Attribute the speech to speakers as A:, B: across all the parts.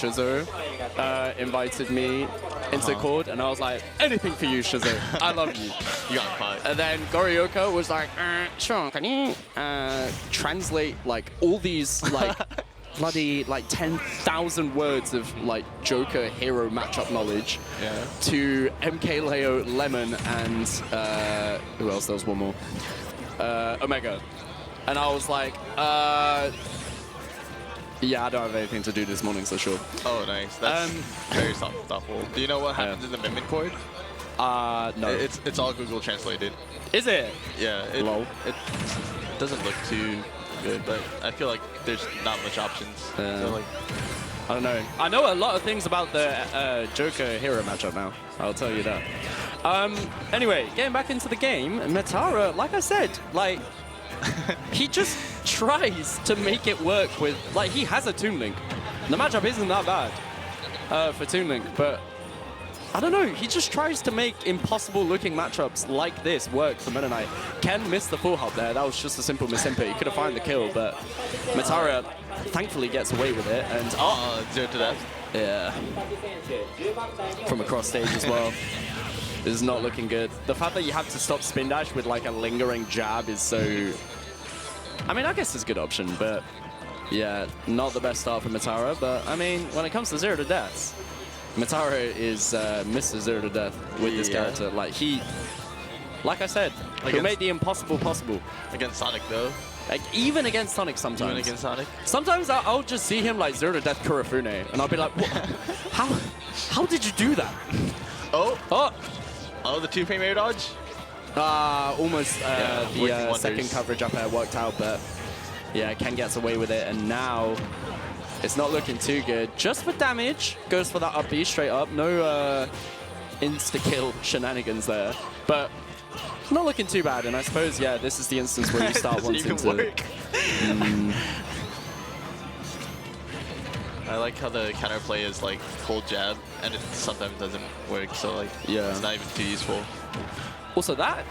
A: Shizo invited me into Cord, and I was like, anything for you, Shizo. I love you.
B: You got five.
A: And then Goryoka was like, sure, can you translate like all these like bloody like 10,000 words of like Joker hero matchup knowledge to MK Leo, Lemon, and who else? There was one more. Omega. And I was like, yeah, I don't have anything to do this morning, so sure.
B: Oh, nice. That's very thoughtful. Do you know what happens in the Mimic Chord?
A: No.
B: It's all Google translated.
A: Is it?
B: Yeah. It doesn't look too good, but I feel like there's not much options. So like,
A: I don't know. I know a lot of things about the Joker hero matchup now. I'll tell you that. Anyway, getting back into the game, Metara, like I said, like he just tries to make it work with, like, he has a Toon Link. The matchup isn't that bad for Toon Link, but I don't know, he just tries to make impossible looking matchups like this work for Meta Knight. Ken missed the full hop there, that was just a simple misinput. He could have found the kill, but Metara thankfully gets away with it, and
B: 0 to death.
A: Yeah. From across stage as well. This is not looking good. The fact that you have to stop spin dash with like a lingering jab is so... I mean, I guess it's a good option, but yeah, not the best start for Metara. But I mean, when it comes to 0 to deaths, Metara is Mr. 0 to death with this character. Like like I said, he'll make the impossible possible.
B: Against Sonic though.
A: Like, even against Sonic sometimes.
B: Even against Sonic?
A: Sometimes I'll just see him like 0 to death Kurofune, and I'll be like, how did you do that?
B: Oh, the 2-frame air dodge?
A: Almost the second
B: wonders.
A: coverage up air worked out, but yeah, Ken gets away with it, and now it's not looking too good. Just for damage, goes for that up B straight up. No insta-kill shenanigans there, but not looking too bad, and I suppose, yeah, this is the instance where you start wanting to...
B: work. I like how the counterplay is like full jab, and it sometimes doesn't work, so like it's not even too useful.
A: Also, that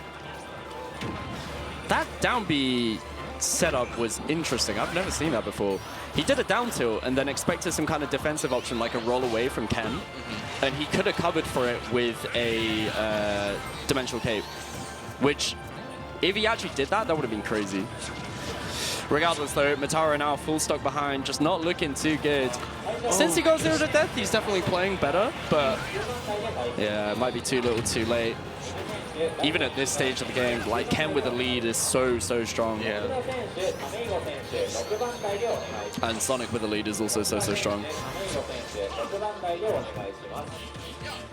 A: down B setup was interesting. I've never seen that before. He did a down tilt and then expected some kind of defensive option, like a roll away from Ken, and he could have covered for it with a dimensional cape, which, if he actually did that, that would have been crazy. Regardless though, Metara now full stock behind, just not looking too good. Since he got 0 to death, he's definitely playing better, but yeah, it might be too little too late. Even at this stage of the game, like Ken with the lead is so strong.
B: Yeah.
A: And Sonic with the lead is also so strong.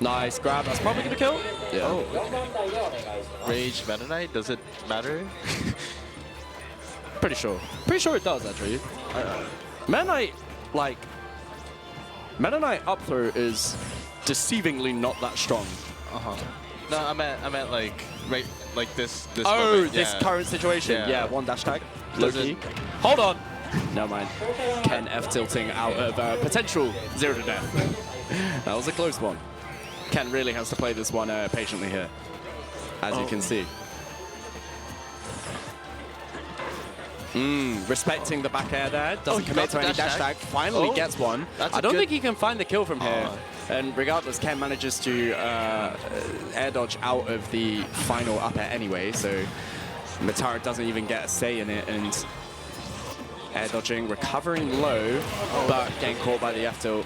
A: Nice grab, that's probably gonna kill. Yeah.
B: Oh. Rage Meta Knight, does it matter?
A: Pretty sure it does, actually. Meta Knight, like, Meta Knight up throw is deceivingly not that strong.
B: No, I meant like right, like this.
A: Oh,
B: moment.
A: this current situation. Yeah, one dash tag. Loki. Hold on. Never mind. Ken F tilting out of potential 0 to death. That was a close one. Ken really has to play this one patiently here, as you can see. Respecting the back air there, doesn't commit to any dash tag, finally gets one. I don't think he can find the kill from here. And regardless, Ken manages to air dodge out of the final up air anyway, so Metara doesn't even get a say in it, and air dodging, recovering low, but getting caught by the F tilt.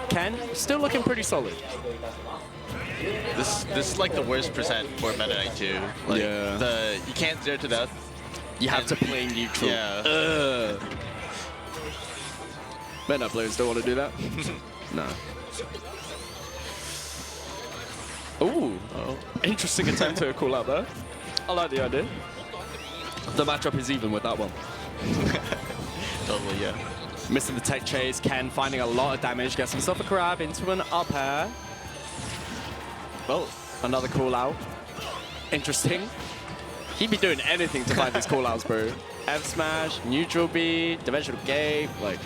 A: Ken, still looking pretty solid.
B: This is like the worst percent for Meta Knight 2. Like, you can't 0 to death.
A: You have to play neutral.
B: Yeah.
A: Meta Knight players don't want to do that. No. Ooh. Interesting attempt to call out there. I like the idea. The matchup is even with that one.
B: Totally, yeah.
A: Missing the tech chase, Ken finding a lot of damage, gets himself a grab into an up air. Well, another call out. Interesting. He'd be doing anything to find these call outs, bro. F smash, neutral B, dimensional cape, like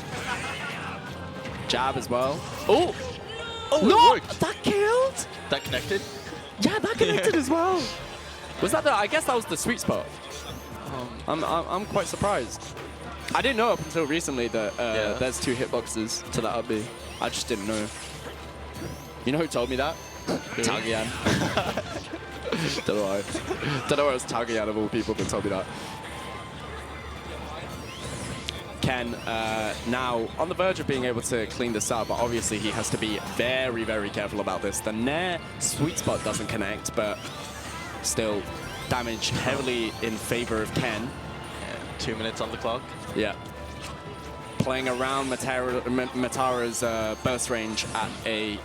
A: jab as well. Oh! Oh, no! It worked. That killed?
B: That connected?
A: Yeah, that connected as well. Was that the, I guess that was the sweet spot. I'm quite surprised. I didn't know up until recently that there's 2 hitboxes to that up B. I just didn't know. You know who told me that? Tagian. Don't know why. Don't know why it was Tagian of all people that told me that. Ken now on the verge of being able to clean this up, but obviously he has to be very, very careful about this. The Nair sweet spot doesn't connect, but still damage heavily in favor of Ken.
B: Yeah, 2 minutes on the clock.
A: Yeah. Playing around Metara's burst range at a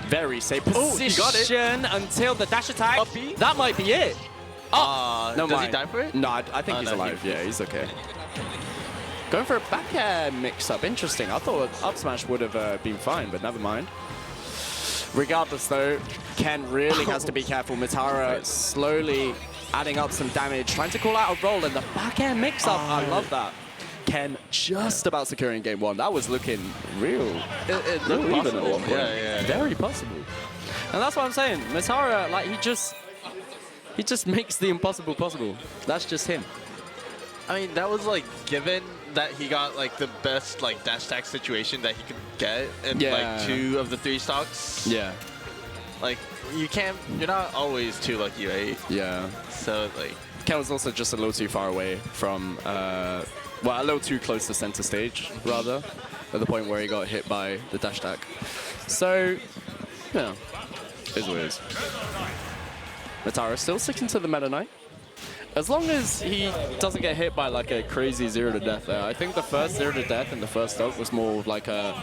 A: very safe position.
B: He got it.
A: Until the dash attack.
B: Up B.
A: That might be it. Oh, no,
B: does he die for it?
A: No, I think he's alive. Yeah, he's okay. Going for a back air mix-up. Interesting. I thought up smash would have been fine, but never mind. Regardless, though, Ken really has to be careful. Metara slowly adding up some damage, trying to call out a roll, and the back air mix-up. I love that. Ken just about securing game 1. That was looking real.
B: It looked possible. Yeah.
A: Very possible. And that's what I'm saying. Metara, like, he just makes the impossible possible. That's just him.
B: I mean, that was like given that he got like the best like dash attack situation that he could get in like 2 of the 3 stocks.
A: Yeah.
B: Like you're not always too lucky, right?
A: Yeah.
B: So like
A: Ken was also just a little too far away from, well, a little too close to center stage, rather, at the point where he got hit by the dash attack. So, yeah, is what it is. Metara still sticking to the Meta Knight. As long as he doesn't get hit by like a crazy 0 to death there. I think the first 0 to death in the first stock was more of like a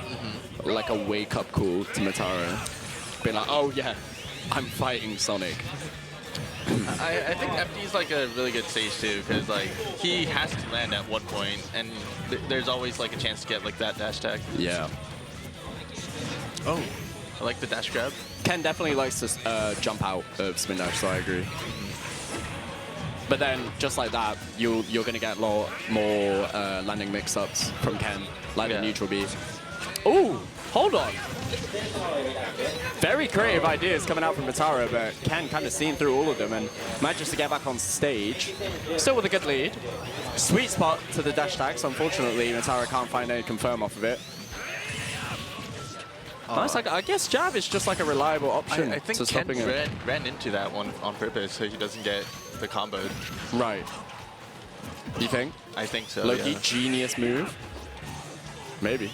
A: wake-up call to Metara. Being like, oh yeah, I'm fighting Sonic.
B: I think FD is like a really good stage too, because like he has to land at one point, and there's always like a chance to get like that dash attack.
A: Yeah.
B: Oh, I like the dash grab.
A: Ken definitely likes to jump out of spin dash, so I agree. But then, just like that, you're going to get a lot more landing mix-ups from Ken, like the neutral B. Ooh, hold on. Very creative ideas coming out from Metara, but Ken kind of seeing through all of them and manages to get back on stage. Still with a good lead. Sweet spot to the dash attacks. Unfortunately, Metara can't find any confirm off of it. Nice, I guess jab is just like a reliable option.
B: I think
A: to
B: Ken
A: stopping it.
B: ran into that one on purpose so he doesn't get the combo.
A: Right. You think?
B: I think so,
A: Low-key genius move? Maybe.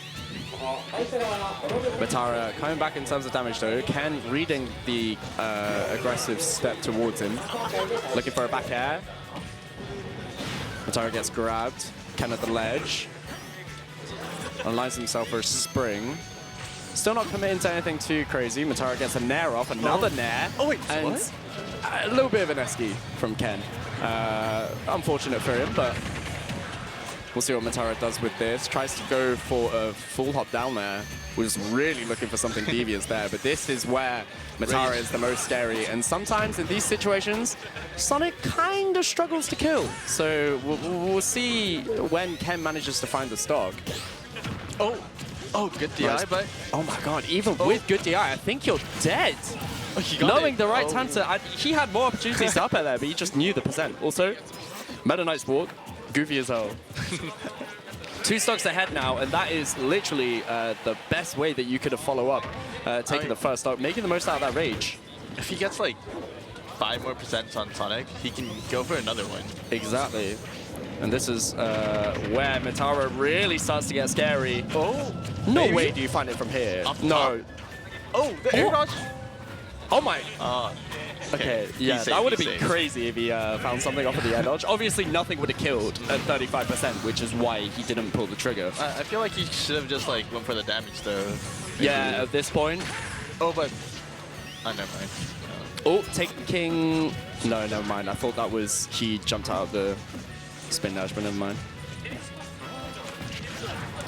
A: Metara coming back in terms of damage though. Ken reading the aggressive step towards him. Looking for a back air. Metara gets grabbed. Ken at the ledge. Aligns himself for a spring. Still not committing to anything too crazy. Metara gets a nair off, another nair.
B: Oh wait,
A: and
B: what?
A: A little bit of an esky from Ken. Unfortunate for him, but we'll see what Metara does with this. Tries to go for a full hop down there. Was really looking for something devious there, but this is where Metara is the most scary. And sometimes in these situations, Sonic kind of struggles to kill. So we'll see when Ken manages to find the stock.
B: Oh, good DI, but...
A: Oh my god, even with good DI, I think you're dead.
B: Oh, he got
A: Knowing
B: it.
A: the right time to... he had more opportunities to up it there, but he just knew the percent. Also, Meta Knight's walk, goofy as hell. 2 stocks ahead now, and that is literally the best way that you could have follow up, taking the first stock, making the most out of that rage.
B: If he gets like 5 more % on Sonic, he can go for another one.
A: Exactly. And this is where Metara really starts to get scary. Oh, no way do you find it from here. No.
B: Oh, the air dodge.
A: Oh my.
B: Okay,
A: yeah, that would have been crazy if he found something off of the air dodge. Obviously, nothing would have killed at 35%, which is why he didn't pull the trigger.
B: I feel like he should have just like went for the damage though.
A: Yeah, at this point.
B: Oh, but... Oh, never mind.
A: Oh, taking... No, never mind. I thought that was... He jumped out of the spin dash, but never mind.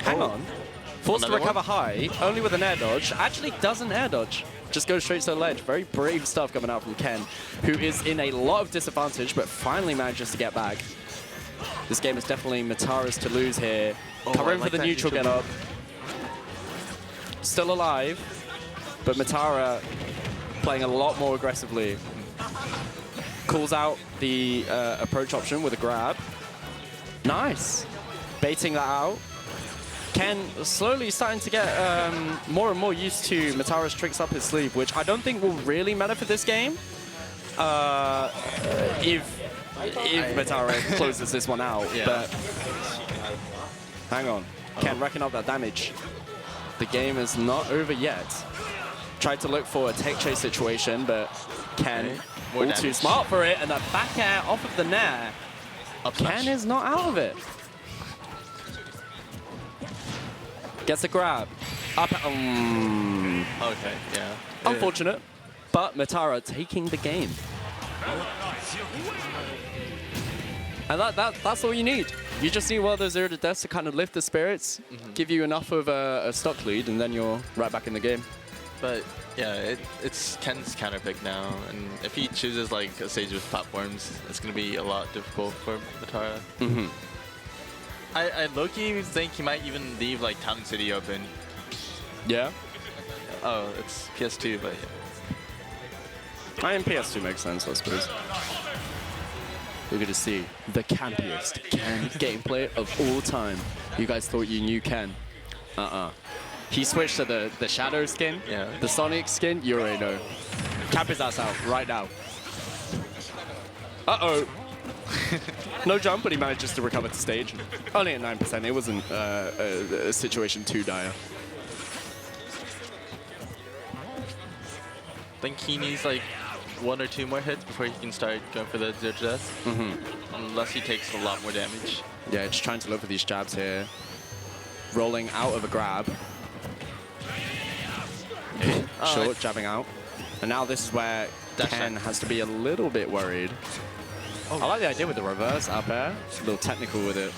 A: Hang on. Forced to recover high, only with an air dodge. Actually doesn't air dodge. Just goes straight to the ledge. Very brave stuff coming out from Ken, who is in a lot of disadvantage, but finally manages to get back. This game is definitely Metara's to lose here. Covering for the neutral get up. Still alive, but Metara playing a lot more aggressively. Calls out the approach option with a grab. Nice. Baiting that out. Ken slowly starting to get more and more used to Metara's tricks up his sleeve, which I don't think will really matter for this game. If Metara closes this one out, but hang on. Ken racking up that damage. The game is not over yet. Tried to look for a tech chase situation, but Ken all too smart for it, and a back air off of the nair. Ken is not out of it. Gets a grab. Up.
B: Okay, yeah.
A: Unfortunate, but Metara taking the game. And that's all you need. You just need one of those 0 to deaths to kind of lift the spirits, give you enough of a stock lead, and then you're right back in the game.
B: But yeah, it's Ken's counter pick now, and if he chooses like a stage with platforms, it's going to be a lot difficult for Metara. I low-key think he might even leave like Town and City open.
A: Yeah?
B: Oh, it's PS2, but yeah.
A: I mean, PS2 makes sense, I suppose. We're going to see the campiest Ken gameplay of all time. You guys thought you knew Ken. He switched to the Shadow skin, the Sonic skin, you already know. Cap his ass out right now. Uh-oh. No jump, but he manages to recover the stage. Only at 9%. It wasn't a situation too dire.
B: I think he needs like 1 or 2 more hits before he can start going for the 0 to death. Unless he takes a lot more damage.
A: Yeah, just trying to look for these jabs here. Rolling out of a grab. Short, jabbing out. And now this is where Ken has to be a little bit worried. I like the idea with the reverse up air. A little technical with it.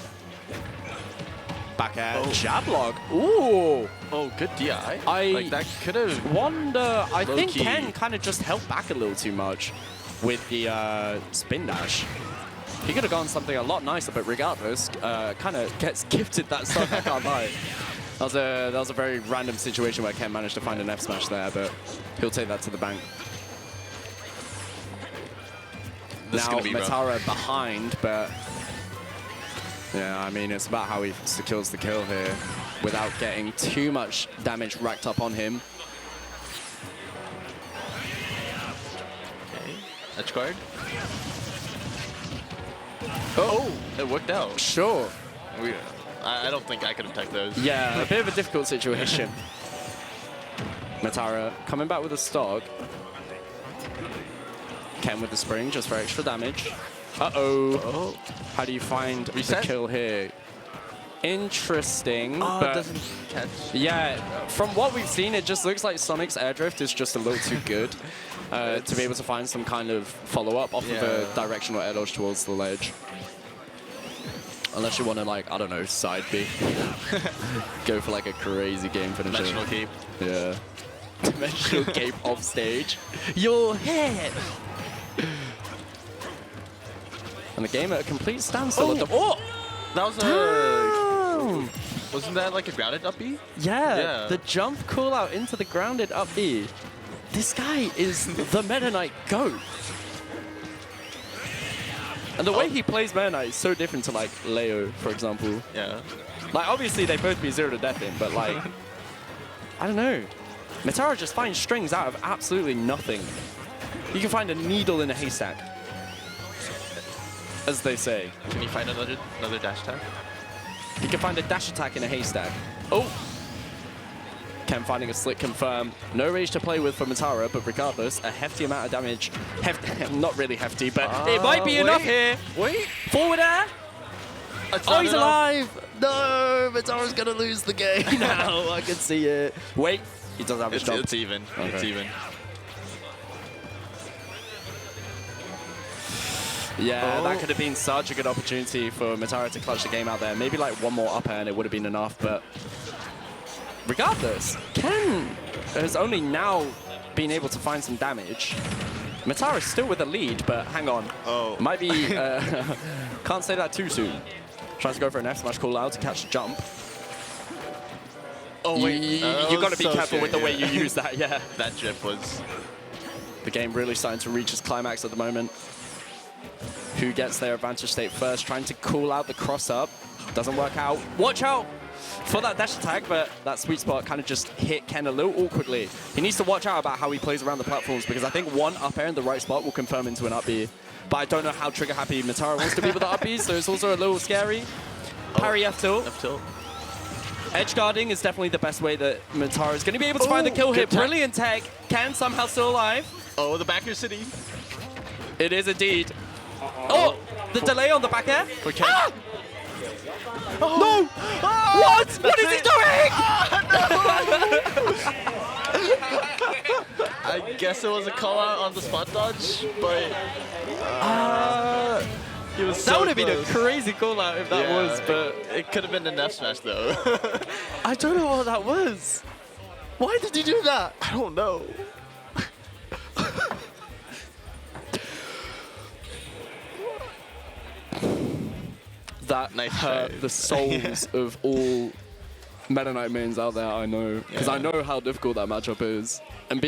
A: Back air, jab log. Ooh!
B: Oh, good DI.
A: Like
B: that could have.
A: I think Ken kind of just held back a little too much with the spin dash. He could have gone something a lot nicer, but regardless, kind of gets gifted that stock, I can't lie. That was a very random situation where Ken managed to find an F smash there, but he'll take that to the bank. Now Metara behind, but yeah, I mean, it's about how he secures the kill here without getting too much damage racked up on him.
B: Okay, edge guard.
A: Oh,
B: it worked out.
A: Sure.
B: I don't think I could have teched those.
A: Yeah, a bit of a difficult situation. Metara coming back with a stock. Ken with the spring, just for extra damage. Uh-oh. How do you find the kill here? Interesting, but
B: it doesn't catch.
A: Yeah, from what we've seen, it just looks like Sonic's air drift is just a little too good to be able to find some kind of follow-up off of a directional air dodge towards the ledge. Unless you want to, like, I don't know, side B. Go for, like, a crazy game finisher.
B: Dimensional cape.
A: Yeah. Dimensional cape off stage. Your head! And the game at a complete standstill.
B: Oh! That was a... Wasn't that, like, a grounded up B?
A: Yeah. The jump cool out into the grounded up B. This guy is the Meta Knight GOAT. And the way he plays Meta Knight is so different to, like, Leo, for example.
B: Yeah.
A: Like, obviously, they both be 0 to death in, but, like, I don't know. Metara just finds strings out of absolutely nothing. You can find a needle in a haystack, as they say.
B: Can you find another dash attack?
A: You can find a dash attack in a haystack. Oh! Ken finding a slick confirm. No rage to play with for Metara, but regardless, a hefty amount of damage. Not really hefty, but it might be enough here.
B: Wait.
A: Forward air. Oh, he's alive. No, Metara's going to lose the game now. I can see it. Wait. He does have a jump.
B: It's even. Okay. It's even.
A: Yeah, that could have been such a good opportunity for Metara to clutch the game out there. Maybe like one more up air and it would have been enough, but regardless, Ken has only now been able to find some damage. Metara is still with the lead, but hang on. Might be, can't say that too soon. Tries to go for an F smash call out to catch the jump.
B: Oh, wait.
A: You got to be careful with the way you use that, yeah.
B: That drift was...
A: The game really starting to reach its climax at the moment. Who gets their advantage state first? Trying to call out the cross up. Doesn't work out. Watch out! for that dash attack, but that sweet spot kind of just hit Ken a little awkwardly. He needs to watch out about how he plays around the platforms because I think one up air in the right spot will confirm into an up B. But I don't know how trigger happy Metara wants to be with the up Bs, so it's also a little scary. Parry F tilt.
B: F tilt.
A: Edge guarding is definitely the best way that Metara is going to be able to find the kill hit. Brilliant tech. Ken somehow still alive.
B: Oh, the backer city.
A: It is indeed. Oh, the delay on the back air.
B: For Ken.
A: Ah!
B: Oh.
A: No!
B: Oh,
A: What? What is he doing?
B: I guess it was a call out on the spot dodge, but he was
A: that
B: so
A: would have been a
B: close.
A: crazy call out if that was, but
B: it could have been an F smash though.
A: I don't know what that was. Why did he do that?
B: I don't know.
A: That
B: Nice
A: hurt
B: try.
A: the souls of all Meta Knight mains out there, I know. Because I know how difficult that matchup is. And